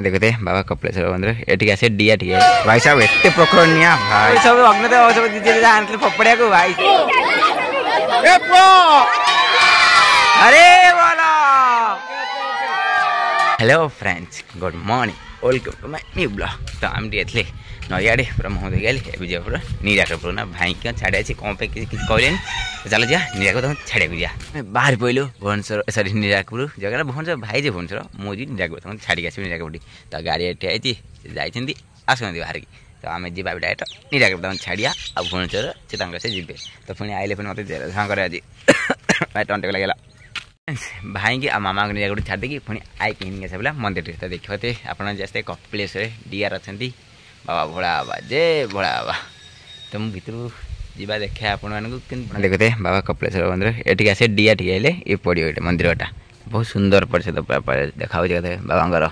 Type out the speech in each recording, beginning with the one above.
देखते बाबा कपिलेश्वर मंदिर एटिक आसे डिया ठीक है भाई साहब एते प्रखर निया भाई सब अग्नि तो सब दीजिए जानते पपड़िया को भाई ए प्रो अरे बोलो hello friends good morning welcome to my new blog तो हम दिए नैयाड़े पूरा मुँह देखे गली ए पूरा नीराकपुर ना भाई क्या छाड़े अच्छे कौन पे किसी कहले चलो जा नीराक तुम छाड़े जा बाहर पड़लु भुवनेश्वर सरी नीराकपुर जगह भुवनेश्वर भाई जे भुवनेश्वर मुझे नीराकपुर तुम छाड़ी आस नीराकपुर तो गाड़ी एटी आई जाती आसुँच बाहर की तो आम जी डायरेक्ट नीराकपुर तुम छाड़िया आ भुवनेश्वर से जी तो पुणी आइले पुणी मत सागर आज टंटे लगे भाई की मामा को नीराकपुर छाड़ देकी पुणी आई कि बोला मंदिर तो देखते आप जैसे कपिलेश्वर डीआर अच्छा बाबा भोला बाबा जय भोला बाबा तो मुझे भितर जा देखे आपण देखते बाबा कपिलेश्वर मंदिर एटिक आसे डिया ठीक है ये पड़ो ये मंदिरटा बहुत सुंदर पड़े तो देखा बाबा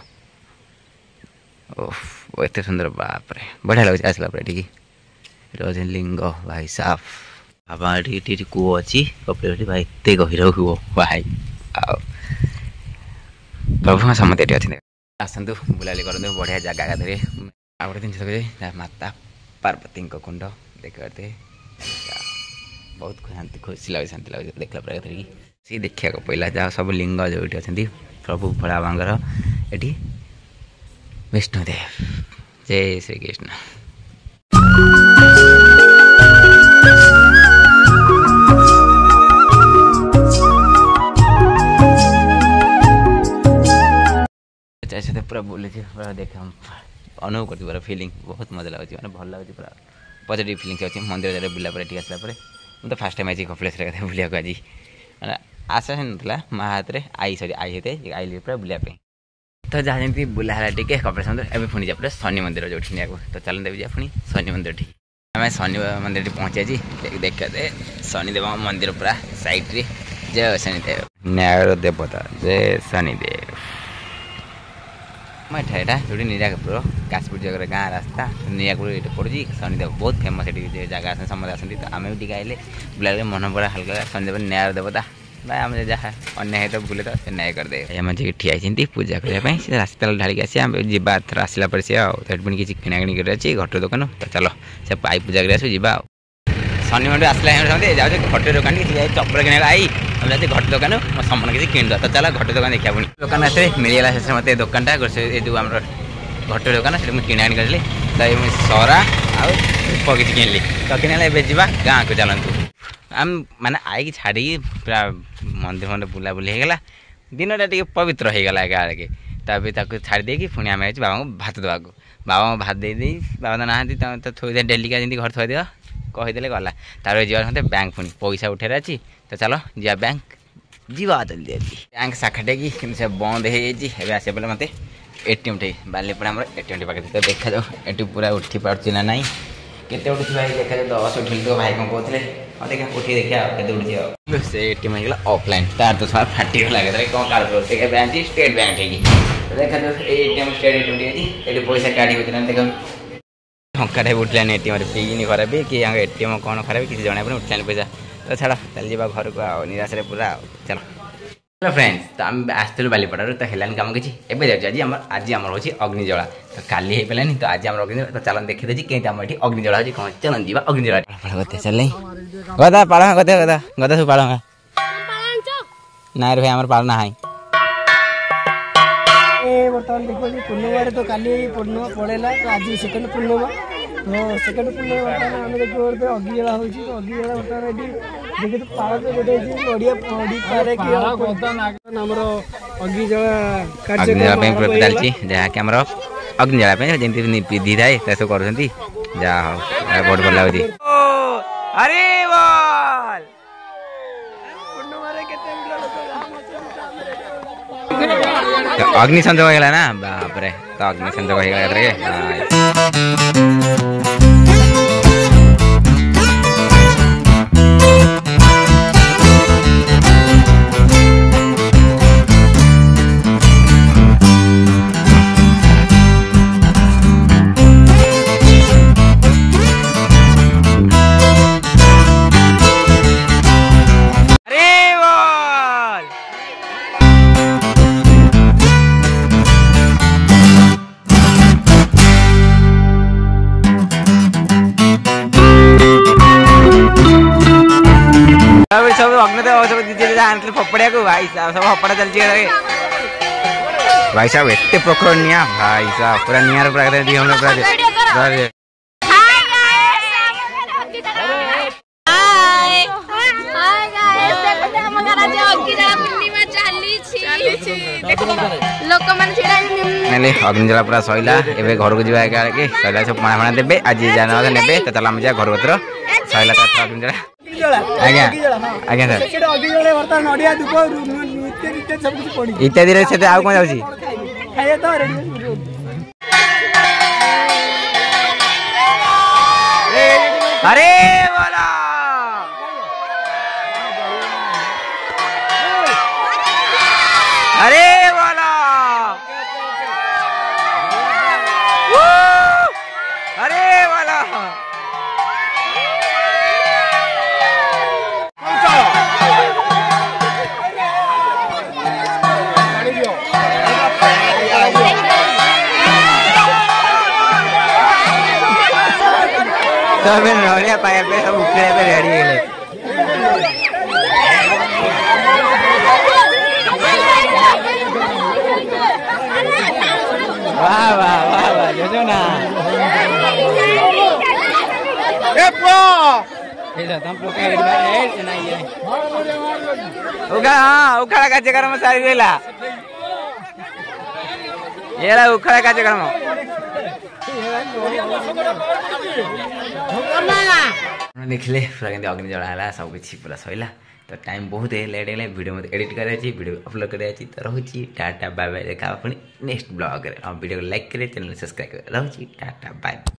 ओह एत सुंदर बाप रे बढ़िया लगे आसला ठीक लिंग भाई साफ बाबा ये कूह अच्छी कपिलेश्वर भाई एत गभीर कूह भाई प्रभु समस्त ये अच्छे आसतु बुलाली करते बढ़िया जगह धीरे आ गए जिन माता पार्वती कुंड देखते बहुत शांति खुशी लगे शांति लगे देखला पर सी देखा पहला जहाँ सब लिंग जो अच्छा प्रभु भोला बाबांगर ये विष्णुदेव जय श्री कृष्ण पूरा बोले पूरा देखे हम अनुभव करती पूरा फिलिंग बहुत मजा लगे मैंने भल लगे पूरा पॉजिटिव फिलिंग्स अच्छे मंदिर जाए बुला पर ठीक आसला मुझे फास्ट टाइम आई कपिलेश्वर कथा बुला आज मैंने आशा ना माँ हाथ में आई सरी आई होते आई पूरा बुलापी तो जहाँ जमी बुलाला टे कपिलेश्वर मंदिर एवं पुणी जा शनि मंदिर जो तो चलते भी जा पुणी शनि मंदिर ठीक आम शनि मंदिर पहुँचे देखते शनिदेव मंदिर पूरा साइड रे जय शनिदेव न्याय देवता जय शनिदेव मैं एटा जो नीराकपुर काशपुर जगह गाँ रास्ता नीराकपुर ये पड़ी शनिदेव बहुत फेमस ये जगह आस समस्त आसती तो आम भी आइले बुला मन पड़ा हल्का शनिदेव न्याय देवता भाई आम जहाँ अन्याय तो बुले तो न्याय करदे आम जी ठिया पूजा करने रास्ता ढालिक आसी आम जा आसला पर सी पुणी किसी किणाकिणी कर घट दुकान तो चलो से पाई पूजा कर जा शनि मंदिर आसला जाऊँ घट दुकान चप्पल किना आई जाते घट दुकान मो सामान किसी किण तो चलो घट दुकान देखा पुणी दुकान आसे मिलगला शेष मत दुकानटा जो आम घट दुकान से मुझे किणाकिणी करी तो सरा आप किसी किणली तो किणला ए गाँ को चलतु आम मैंने आई छाड़ी पूरा मंदिर मंदिर बुला बुली होगा दिनटा टे पवित्र होगा गाँव के तभी छाड़ी देकी पुणी आम बाबा को भात देवा बाबा भात दे बाबा तो ना तो थोड़ी डेलिका जमी घर थोड़ी दिव कहीदे गला तार जा मत बैंक पुणी पैसा उठे अच्छी तो चलो जा बैंक जीवा जल्दी जल्दी बैंक शाखाटे कि से बंद हो जाए आस बोले मत एटीएम टे बालीपड़ा आम एटीएम टे पाखे तो देखा जाओ ये पूरा उठी पार्टी ना नाई केते उठी भाई देखा जाए 10 उठी तो भाई कौन कहते देखा उठी देखा के उठी से एटीएम होगा ऑफलाइन तार तो सब फाटीगला कौन काल बैंक स्टेट बैंक है देखा जाओ एटीएम स्टेट एटीएम ये पैसा काढ़ी होती देखा टंका उठलानी एटीएम पीनी खराब कि एटीएम कौन खराब किसी जन उठलानी पैसा तो छाड़ चल जा घर को निराश पूरा चलो हेलो फ्रेंड्स तो आम आसलु बालीपड़ा तो है कम किसी एवं आज आम हूँ अग्निजला तो काली हो पारानी तो आज आम अग्नि तो चलन देखी देती कहीं आम ये अग्निजला हो कौन चलन जी अग्निजला चल गदा पाड़ा गदा गदा गदा सब पाड़ा ना भाई आम पालना है बर्तमान देखो पूर्णिमा तो काली पूर्णिमा पड़ेगा तो आज सेकेंड पूर्णिमा तो सेकेंड पूर्णिमा बर्तमान आम देखो अग्निजला हो अग्निजला बर्तमान ये देखिए तो पाड़ गोटे नड़िया पड़ी पारे कि आमर अग्निजला अग्निजला चलती जहाँकि आम अग्निजला जमी विधि थाए सब कर बहुत भल लगे अरे अग्नि संजोग होगा ना बाप रे तो अग्नि संजोग होगा सब अग्नि तो सब दीजिए आनी फपड़िया को भाई साहब सब फपड़ा चलती भाई साहब एत प्रखर निया भाई साहब पूरा नियार पूरा अग्निजला पूरा सैला एवं घर को जावा सैला सब पणा फणा देवे आज जाना ने तो चल आम जा घर भर सैला अग्निजला आज्ञा आज्ञा सर इत्यादि से आउ कौन जाऊँ अरे बोला अरे बोला अरे बोला सब नड़िया पाया पे सब उखड़े पे रेडी है वाह वाह वाह वाह जो ना ए प्रो एजा तम प्रो के ए नहीं है उगा हां उखड़ा का जगह में सारी गेला येला उखड़ा का जगह में देखले पूरा के अग्नि जला है सब किसी पूरा सैला तो टाइम बहुत है लेट है वीडियो में एडिट कर वीडियो अपलोड कर तो रहुची टाटा बाय बाय देखा अपनी नेक्स्ट ब्लॉग वीडियो को लाइक करे चैनल सब्सक्राइब करे रहुची टाटा बाय।